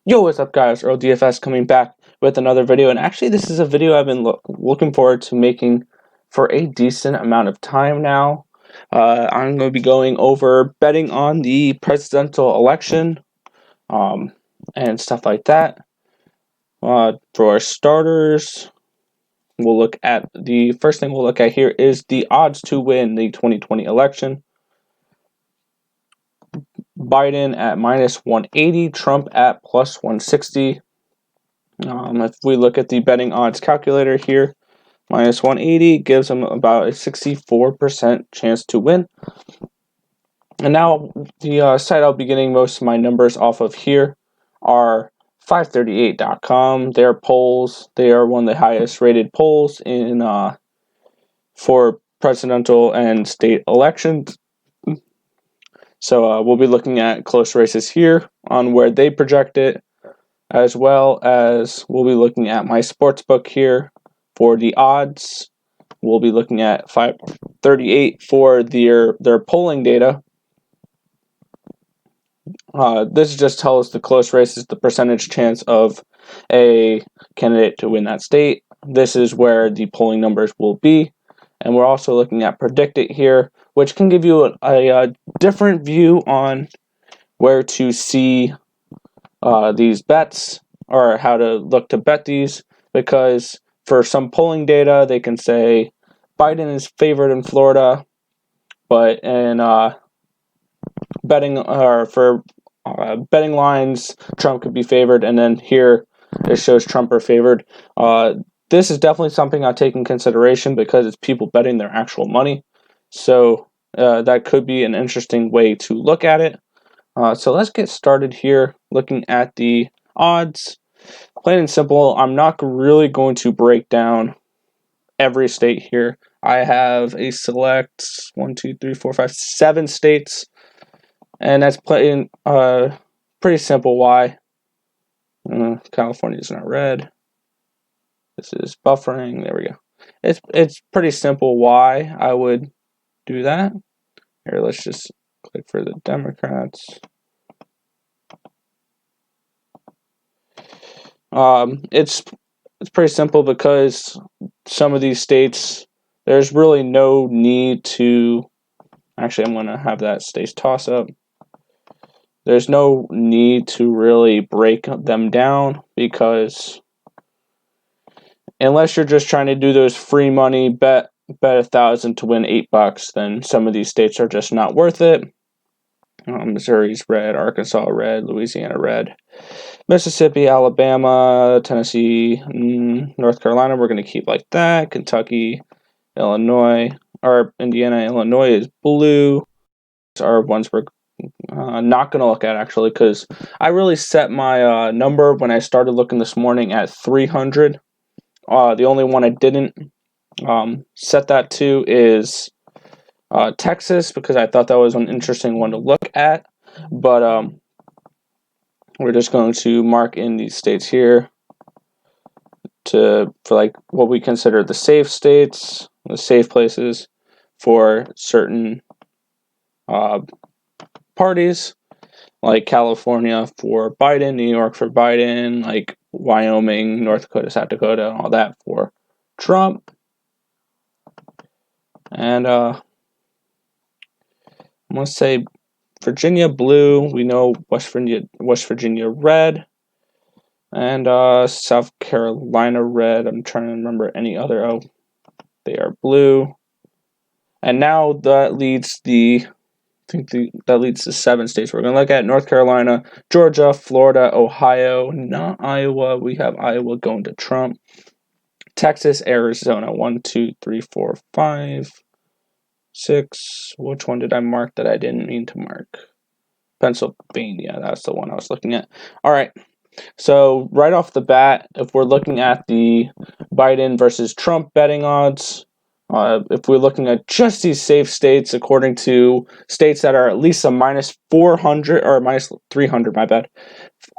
Yo, what's up guys, Earl DFS coming back with another video, and actually this is a video I've been looking forward to making for a decent amount of time now. I'm going to be going over betting on the presidential election and stuff like that. For our starters, we'll look at the first thing we'll look at here is the odds to win the 2020 election. Biden at -180, Trump at +160. If we look at the betting odds calculator here, -180 gives them about a 64% chance to win. And now the site I'll be getting most of my numbers off of here are 538.com. Their polls, they are one of the highest rated polls in for presidential and state elections. So we'll be looking at close races here on where they project it, as well as we'll be looking at my sportsbook here for the odds. We'll be looking at 538 for their polling data. This just tells the close races the percentage chance of a candidate to win that state. This is where the polling numbers will be. And we're also looking at Predict It here, which can give you a different view on where to see these bets, or how to look to bet these, because for some polling data they can say Biden is favored in Florida, but in betting lines Trump could be favored, and then here it shows Trump are favored. This is definitely something I take in consideration because it's people betting their actual money, so that could be an interesting way to look at it. So let's get started here looking at the odds. Plain and simple, I'm not really going to break down every state here. I have a select 7 states, and that's pretty simple. Why? California is not red. This is buffering. There we go. It's pretty simple why I would do that. Here, let's just click for the Democrats. It's pretty simple because some of these states, there's really no need to. Actually, I'm going to have that states toss up. There's no need to really break them down, because unless you're just trying to do those free money bet 1,000 to win $8, then some of these states are just not worth it. Missouri's red, Arkansas red, Louisiana red, Mississippi, Alabama, Tennessee, North Carolina, we're going to keep like that. Kentucky, Illinois, or Indiana, Illinois is blue. These are ones we're not going to look at, actually, because I really set my number when I started looking this morning at 300. The only one I didn't set that to is Texas, because I thought that was an interesting one to look at. But we're just going to mark in these states here for like what we consider the safe states, the safe places for certain parties, like California for Biden, New York for Biden, like Wyoming, North Dakota, South Dakota, all that for Trump. And I'm going to say Virginia blue. We know West Virginia red, and South Carolina red. I'm trying to remember any other. Oh, they are blue. And now that leads that leads to 7 states. We're going to look at North Carolina, Georgia, Florida, Ohio, not Iowa. We have Iowa going to Trump. Texas, Arizona, 1, 2, 3, 4, 5, 6. Which one did I mark that I didn't mean to mark? Pennsylvania, that's the one I was looking at. All right, so right off the bat, if we're looking at the Biden versus Trump betting odds, if we're looking at just these safe states, according to states that are at least a -400 or -300, my bad,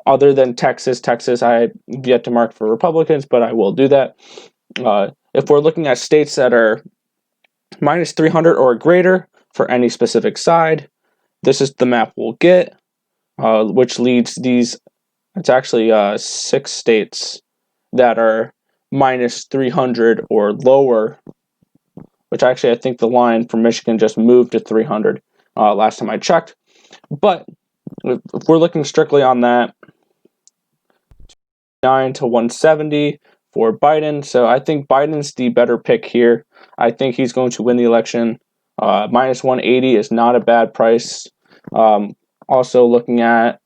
other than Texas. I have yet to mark for Republicans, but I will do that. If we're looking at states that are -300 or greater for any specific side, this is the map we'll get, which leads these it's actually 6 states that are minus 300 or lower, which actually I think the line for Michigan just moved to 300 last time I checked. But if we're looking strictly on that, 9 to 170 for Biden. So I think Biden's the better pick here. I think he's going to win the election. Minus 180 is not a bad price. Also looking at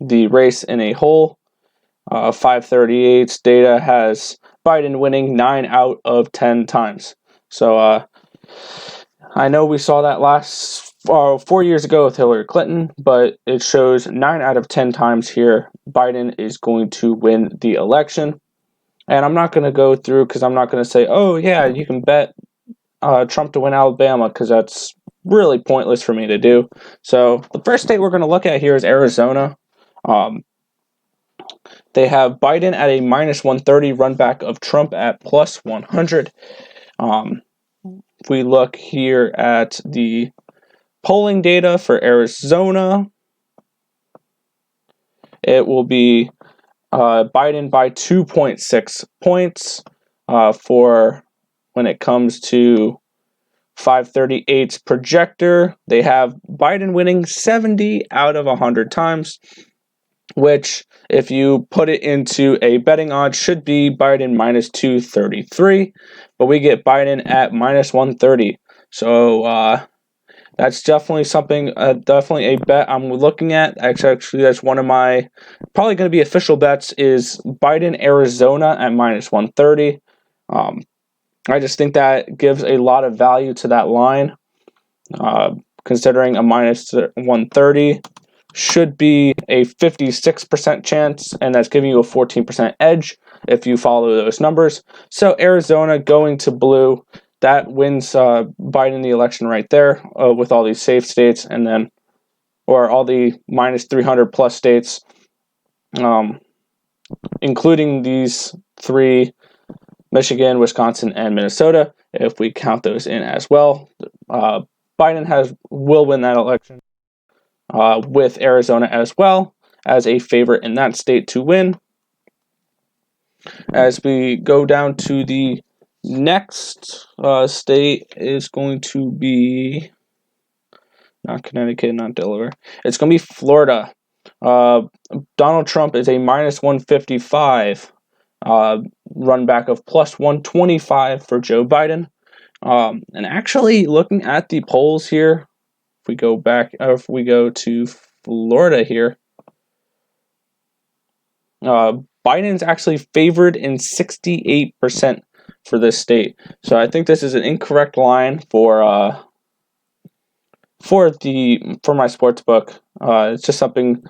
the race in a whole, 538's data has Biden winning 9 out of 10 times. So I know we saw that last 4 years ago with Hillary Clinton, but it shows 9 out of 10 times here Biden is going to win the election. And I'm not going to go through because I'm not going to say, oh yeah, you can bet Trump to win Alabama, because that's really pointless for me to do. So the first state we're going to look at here is Arizona. They have Biden at a minus 130, run back of Trump at plus 100. If we look here at the polling data for Arizona, it will be Biden by 2.6 points for when it comes to 538's projector. They have Biden winning 70 out of 100 times, which, if you put it into a betting odds, should be Biden minus 233, but we get Biden at minus 130. So that's definitely something, definitely a bet I'm looking at. Actually, that's one of my probably going to be official bets, is Biden, Arizona at minus 130. I just think that gives a lot of value to that line, considering a minus 130 should be a 56% chance, and that's giving you a 14% edge if you follow those numbers. So Arizona going to blue, that wins Biden the election right there, with all these safe states, and then, or all the minus 300 plus states, including these 3, Michigan, Wisconsin, and Minnesota. If we count those in as well, Biden will win that election, with Arizona as well as a favorite in that state to win. As we go down to the next state, is going to be not Connecticut, not Delaware. It's going to be Florida. Donald Trump is a minus 155, run back of plus 125 for Joe Biden. And actually, looking at the polls here, if we go back, if we go to Florida here, Biden's actually favored in 68% for this state. So I think this is an incorrect line for my sports book. It's just something.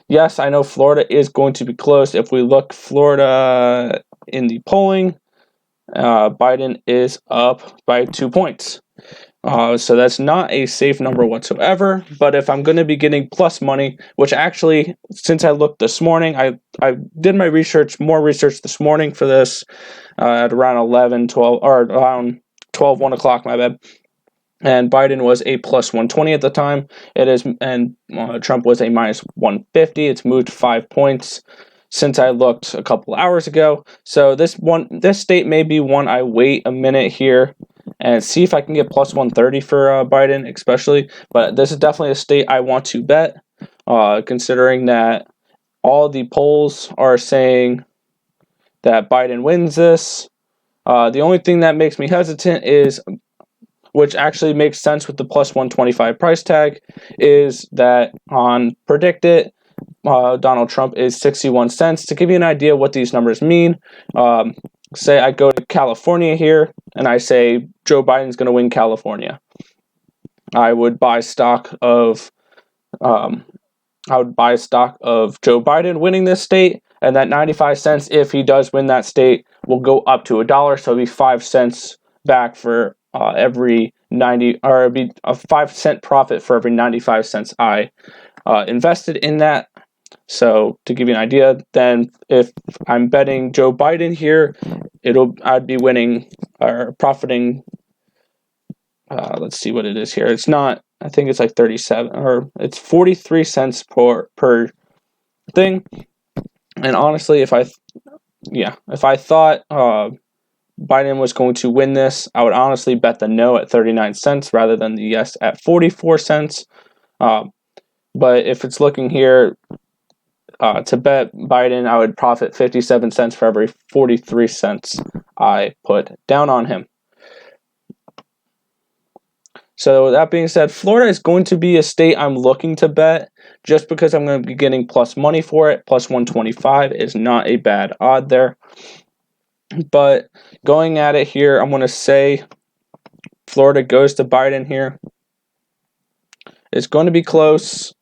Yes, I know Florida is going to be close. If we look Florida in the polling, Biden is up by 2 points. So that's not a safe number whatsoever. But if I'm going to be getting plus money, which actually, since I looked this morning, I did my more research this morning for this, at around 11, 12, or around 12, 1 o'clock, my bad. And Biden was a plus 120 at the time. It is, and Trump was a minus 150. It's moved 5 points since I looked a couple hours ago. So this state may be one I wait a minute here and see if I can get plus 130 for Biden, especially. But this is definitely a state I want to bet, considering that all the polls are saying that Biden wins this. The only thing that makes me hesitant is, which actually makes sense with the plus 125 price tag, is that on PredictIt, Donald Trump is 61 cents. To give you an idea what these numbers mean, say I go to California here and I say Joe Biden's going to win California. I would buy stock of Joe Biden winning this state, and that 95 cents, if he does win that state, will go up to $1. So it'll be 5 cents back for every 90, or it'd be a 5-cent profit for every 95 cents I invested in that. So to give you an idea, then if I'm betting Joe Biden here, I'd be winning or profiting. Let's see what it is here. It's not. I think it's like 37, or it's 43 cents per thing. And honestly, if I thought Biden was going to win this, I would honestly bet the no at 39 cents rather than the yes at 44 cents. But if it's looking here to bet Biden, I would profit 57 cents for every 43 cents I put down on him. So that being said, Florida is going to be a state I'm looking to bet just because I'm going to be getting plus money for it. Plus 125 is not a bad odd there. But going at it here, I'm going to say Florida goes to Biden here. It's going to be close,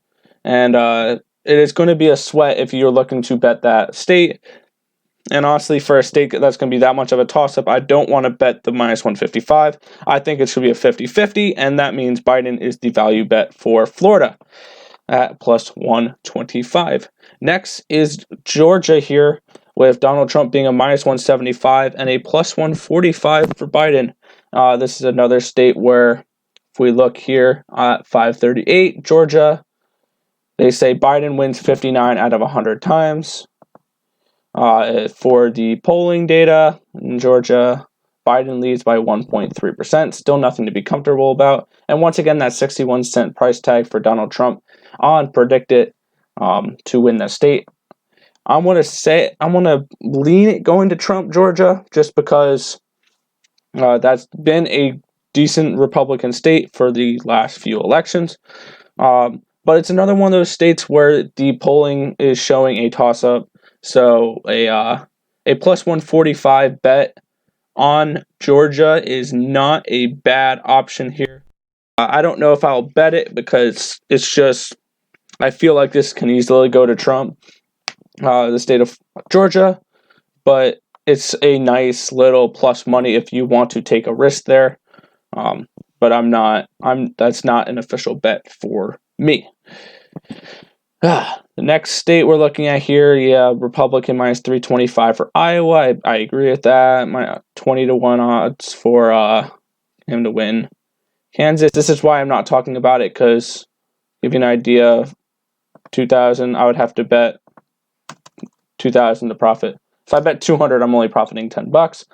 and it is going to be a sweat if you're looking to bet that state. And honestly, for a state that's going to be that much of a toss-up, I don't want to bet the minus 155. I think it should be a 50-50, and that means Biden is the value bet for Florida at plus 125. Next is Georgia here, with Donald Trump being a minus 175 and a plus 145 for Biden. This is another state where, if we look here at 538, Georgia, they say Biden wins 59 out of 100 times. For the polling data in Georgia, Biden leads by 1.3%. Still nothing to be comfortable about. And once again, that 61-cent price tag for Donald Trump on PredictIt to win the state. I'm going to lean it going to Trump, Georgia, just because that's been a decent Republican state for the last few elections. But it's another one of those states where the polling is showing a toss-up. So a plus 145 bet on Georgia is not a bad option here. I don't know if I'll bet it because it's just, I feel like this can easily go to Trump, the state of Georgia, but it's a nice little plus money if you want to take a risk there. But that's not an official bet for me. The next state we're looking at here, Republican minus 325 for Iowa. I agree with that. My 20-1 odds for him to win. Kansas, this is why I'm not talking about it, because to give you an idea, 2,000, I would have to bet 2,000 to profit. If I bet 200, I'm only profiting $10.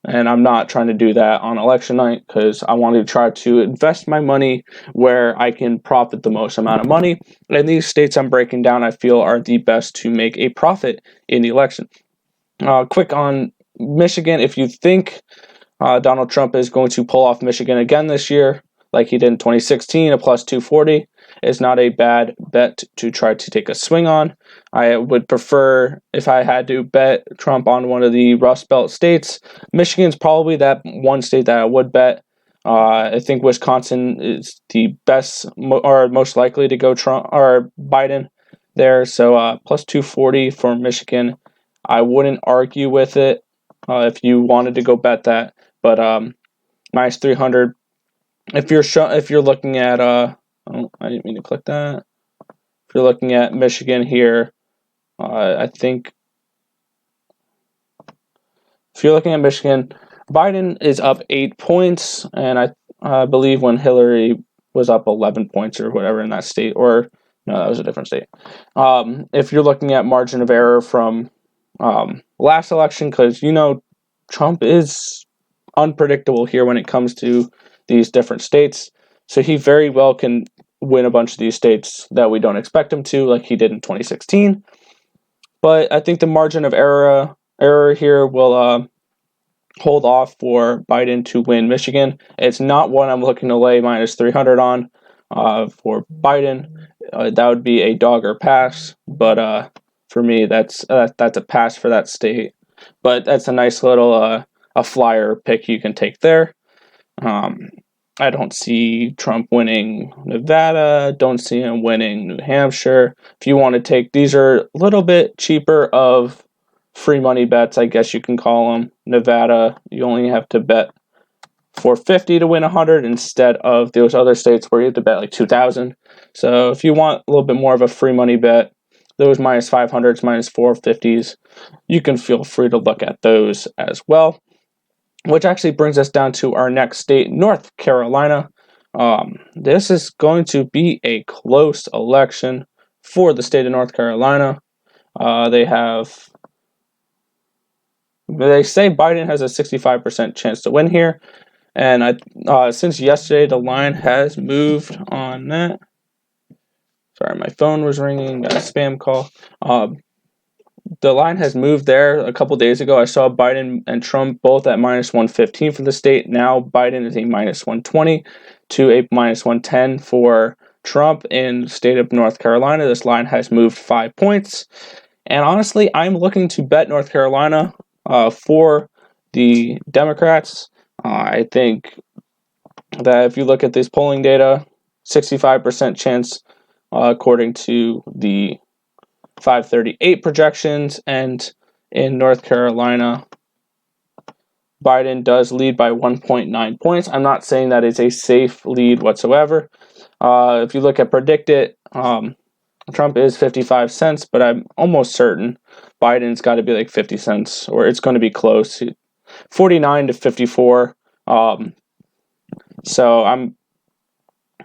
And I'm not trying to do that on election night because I want to try to invest my money where I can profit the most amount of money. And these states I'm breaking down, I feel, are the best to make a profit in the election. Quick on Michigan, if you think Donald Trump is going to pull off Michigan again this year, like he did in 2016, a plus 240 is not a bad bet to try to take a swing on. I would prefer, if I had to bet Trump on one of the Rust Belt states, Michigan's probably that one state that I would bet. I think Wisconsin is the best or most likely to go Trump or Biden there. So plus 240 for Michigan. I wouldn't argue with it if you wanted to go bet that, but minus 300. If you're looking at oh, I didn't mean to click that. If you're looking at Michigan here, I think if you're looking at Michigan, Biden is up 8 points, and I believe when Hillary was up 11 points or whatever in that state, or no, that was a different state. If you're looking at margin of error from last election, because Trump is unpredictable here when it comes to these different states, so he very well can win a bunch of these states that we don't expect him to, like he did in 2016. But I think the margin of error here will hold off for Biden to win Michigan. It's not one I'm looking to lay minus 300 on for Biden. That would be a dog or pass, but for me, that's a pass for that state. But that's a nice little a flyer pick you can take there. I don't see Trump winning Nevada. Don't see him winning New Hampshire. If you want to take, these are a little bit cheaper of free money bets, I guess you can call them. Nevada, you only have to bet $450 to win 100 instead of those other states where you have to bet like 2,000. So if you want a little bit more of a free money bet, those minus 500s, minus 450s, you can feel free to look at those as well. Which actually brings us down to our next state, North Carolina. This is going to be a close election for the state of North Carolina. They say Biden has a 65% chance to win here, and since yesterday the line has moved on that. Sorry, my phone was ringing. Got a spam call. The line has moved there. A couple days ago, I saw Biden and Trump both at -115 for the state. Now Biden is a -120 to a -110 for Trump in the state of North Carolina. This line has moved 5 points. And honestly, I'm looking to bet North Carolina for the Democrats. I think that if you look at this polling data, 65% chance according to the 538 projections, and in North Carolina, Biden does lead by 1.9 points. I'm not saying that it's a safe lead whatsoever. If you look at PredictIt, Trump is 55 cents, but I'm almost certain Biden's got to be like 50 cents, or it's going to be close, 49 to 54. So I'm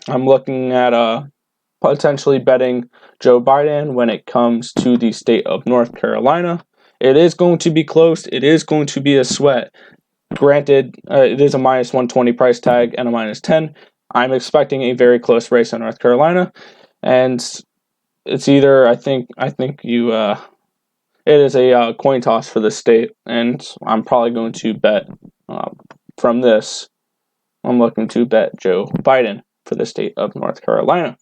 looking at potentially betting Joe Biden when it comes to the state of North Carolina. It is going to be close. It is going to be a sweat. Granted, it is a -120 price tag and a -10. I'm expecting a very close race in North Carolina, and it's either it is a coin toss for the state, and I'm probably going to bet from this. I'm looking to bet Joe Biden for the state of North Carolina.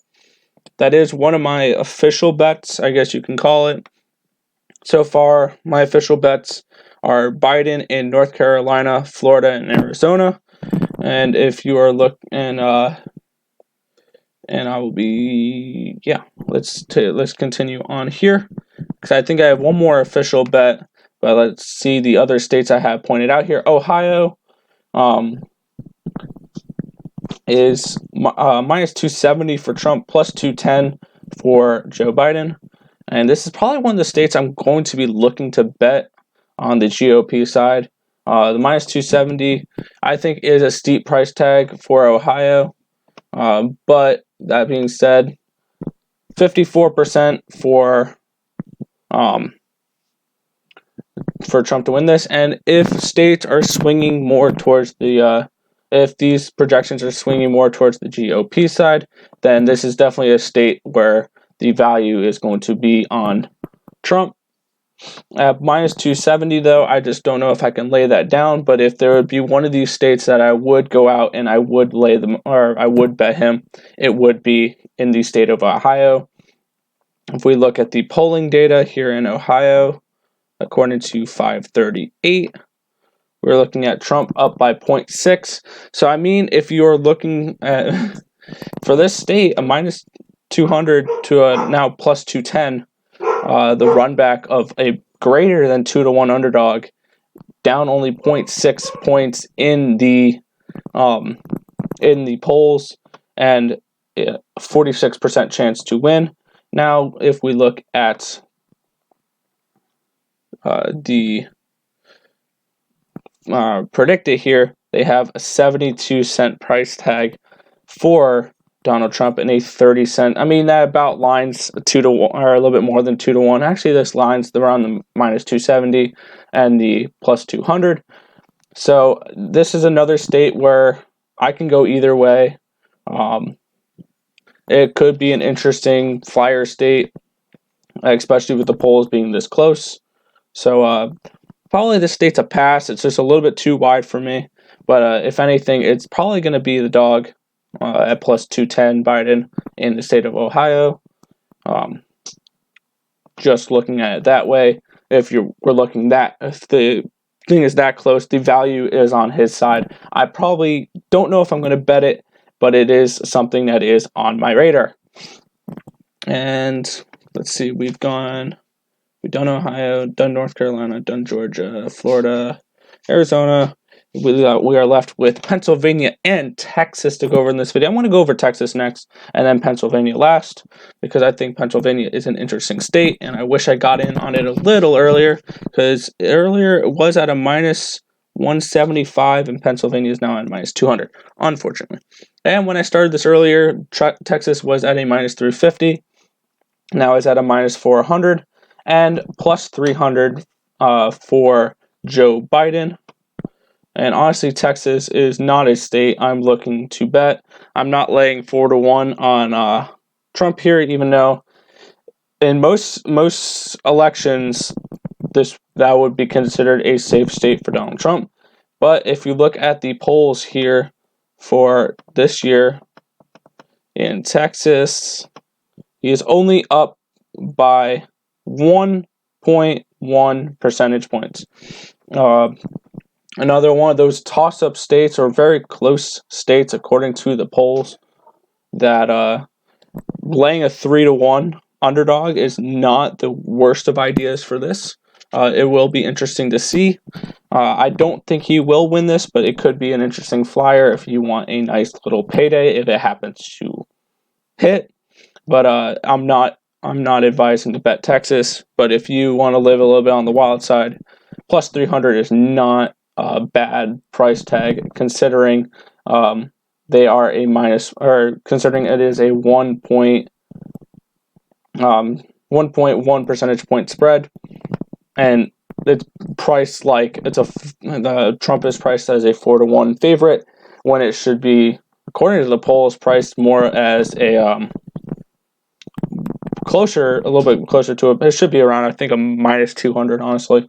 That is one of my official bets, I guess you can call it. So far, my official bets are Biden in North Carolina, Florida, and Arizona. And if you are looking, and I will be, let's continue on here, because I think I have one more official bet. But let's see the other states I have pointed out here. Ohio is -270 for Trump, +210 for Joe Biden. And this is probably one of the states I'm going to be looking to bet on the GOP side. The -270, I think, is a steep price tag for Ohio. But that being said, 54% for Trump to win this. And if states are swinging more towards if these projections are swinging more towards the GOP side, then this is definitely a state where the value is going to be on Trump. At -270, though, I just don't know if I can lay that down. But if there would be one of these states that I would go out and I would lay them, or I would bet him, it would be in the state of Ohio. If we look at the polling data here in Ohio, according to 538, we're looking at Trump up by 0.6. So, I mean, if you're looking at, for this state, a -200 to a now +210, the run back of a greater than 2-1 underdog, down only 0.6 points in the polls, and a 46% chance to win. Now, if we look at the PredictIt here, they have a 72-cent price tag for Donald Trump and a 30-cent. I mean, that about lines 2-1, or a little bit more than 2-1. Actually, this lines around the -270 and the +200. So this is another state where I can go either way. It could be an interesting flyer state, especially with the polls being this close. So probably this state's a pass. It's just a little bit too wide for me. But if anything, it's probably going to be the dog at +210 Biden in the state of Ohio. Just looking at it that way, if the thing is that close, the value is on his side. I probably don't know if I'm going to bet it, but it is something that is on my radar. And let's see, we've done Ohio, done North Carolina, done Georgia, Florida, Arizona. We are left with Pennsylvania and Texas to go over in this video. I want to go over Texas next and then Pennsylvania last, because I think Pennsylvania is an interesting state, and I wish I got in on it a little earlier, because earlier it was at a -175 and Pennsylvania is now at -200, unfortunately. And when I started this earlier, Texas was at a -350. now is at a minus 400, and plus 300 for Joe Biden. And honestly, Texas is not a state I'm looking to bet. I'm not laying 4-1 on Trump here, even though in most elections that would be considered a safe state for Donald Trump. But if you look at the polls here for this year in Texas, he is only up by 1.1 percentage points. Another one of those toss-up states, or very close states according to the polls, that laying a 3-1 underdog is not the worst of ideas for this. It will be interesting to see. I don't think he will win this, but it could be an interesting flyer if you want a nice little payday if it happens to hit. But I'm not advising to bet Texas. But if you want to live a little bit on the wild side, plus 300 is not a bad price tag considering they are a minus, or considering it is a 1.1 percentage point spread, and it's priced like the Trump is priced as a 4-1 favorite when it should be, according to the polls, priced more as a a little bit closer to it should be around, I think, a minus 200, honestly,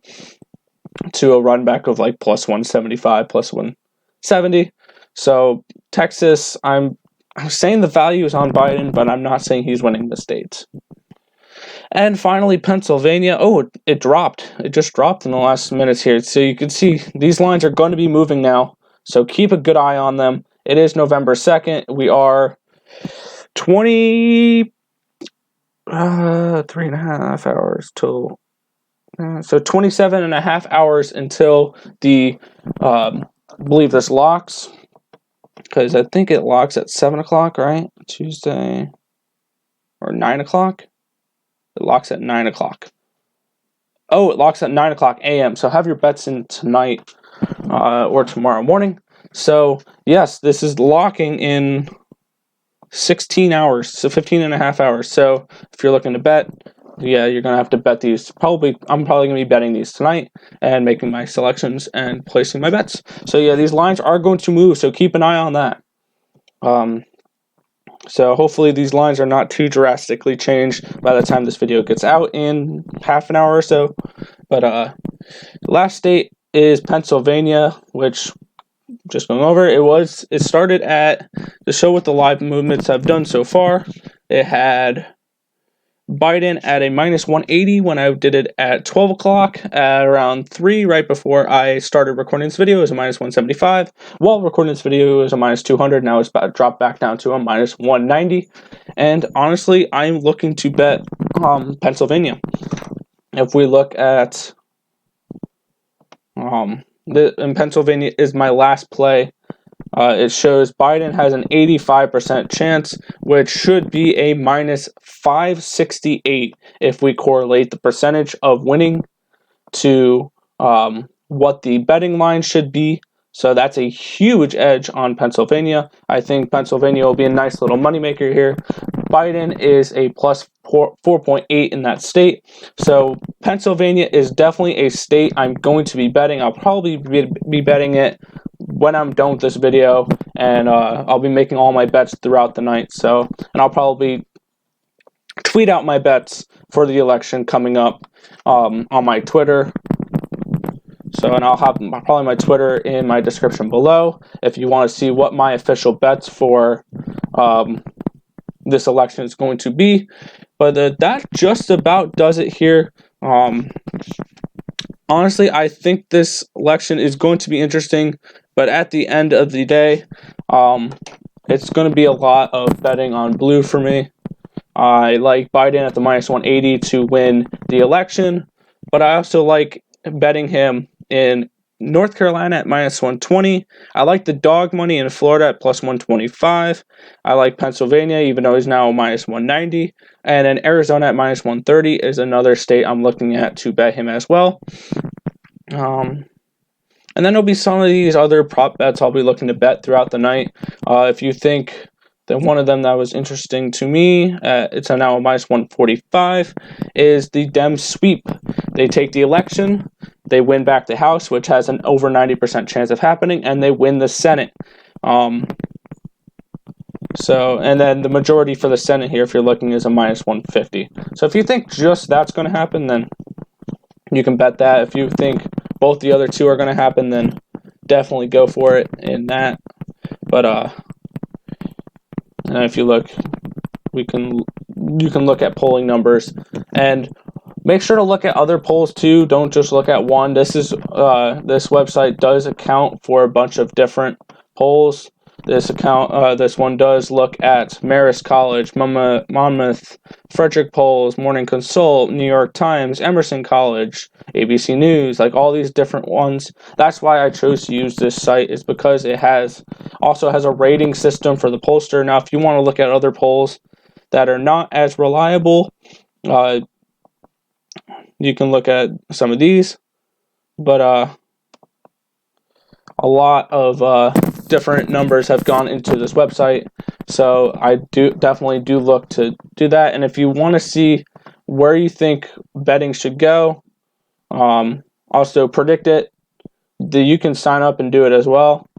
to a run back of like plus 175, plus 170. So Texas, I'm saying the value is on Biden, but I'm not saying he's winning the states. And finally, Pennsylvania. Oh, it dropped. It just dropped in the last minutes here. So you can see these lines are going to be moving now. So keep a good eye on them. It is November 2nd. We are 3.5 hours till. So 27.5 hours until the, I believe this locks. Because I think it locks at 7 o'clock, right? Tuesday. Or 9 o'clock? It locks at 9 o'clock. Oh, it locks at 9 o'clock a.m. So have your bets in tonight or tomorrow morning. So, yes, this is locking in 16 hours, so 15.5 hours. So, if you're looking to bet, yeah, you're going to have to bet these. I'm probably going to be betting these tonight and making my selections and placing my bets. So, yeah, these lines are going to move, so keep an eye on that. So hopefully these lines are not too drastically changed by the time this video gets out in half an hour or so. But last state is Pennsylvania, which, just going over, it started at the show with the live movements I've done so far. It had Biden at a minus 180 when I did it at 12 o'clock. At around 3, right before I started recording this video, it was a minus 175. While recording this video, it was a minus 200. Now it's about to drop back down to a minus 190. And honestly, I'm looking to bet Pennsylvania. If we look at in Pennsylvania is my last play. It shows Biden has an 85% chance, which should be a minus 568 if we correlate the percentage of winning to what the betting line should be. So that's a huge edge on Pennsylvania. I think Pennsylvania will be a nice little moneymaker here. Biden is a plus 4.8 in that state. So Pennsylvania is definitely a state I'm going to be betting. I'll probably be betting it when I'm done with this video, and I'll be making all my bets throughout the night. So, and I'll probably tweet out my bets for the election coming up on my Twitter. So, and I'll have probably my Twitter in my description below if you want to see what my official bets for this election is going to be. But that just about does it here. Honestly, I think this election is going to be interesting, but at the end of the day, it's going to be a lot of betting on blue for me. I like Biden at the minus 180 to win the election, but I also like betting him in North Carolina at minus 120. I like the dog money in Florida at plus 125. I like Pennsylvania, even though he's now minus 190. And then Arizona at minus 130 is another state I'm looking at to bet him as well. And then there'll be some of these other prop bets I'll be looking to bet throughout the night. If you think Then one of them that was interesting to me, it's now a minus 145, is the Dems sweep. They take the election, they win back the House, which has an over 90% chance of happening, and they win the Senate. And then the majority for the Senate here, if you're looking, is a minus 150. So if you think just that's going to happen, then you can bet that. If you think both the other two are going to happen, then definitely go for it in that. But and if you look, you can look at polling numbers and make sure to look at other polls too. Don't just look at one. This website does account for a bunch of different polls. This one does look at Marist College, Monmouth, Frederick Polls, Morning Consult, New York Times, Emerson College, ABC News, like all these different ones. That's why I chose to use this site, is because it also has a rating system for the pollster. Now, if you want to look at other polls that are not as reliable, you can look at some of these, but a lot of different numbers have gone into this website, so I definitely look to do that. And if you want to see where you think betting should go, also predict it, you can sign up and do it as well.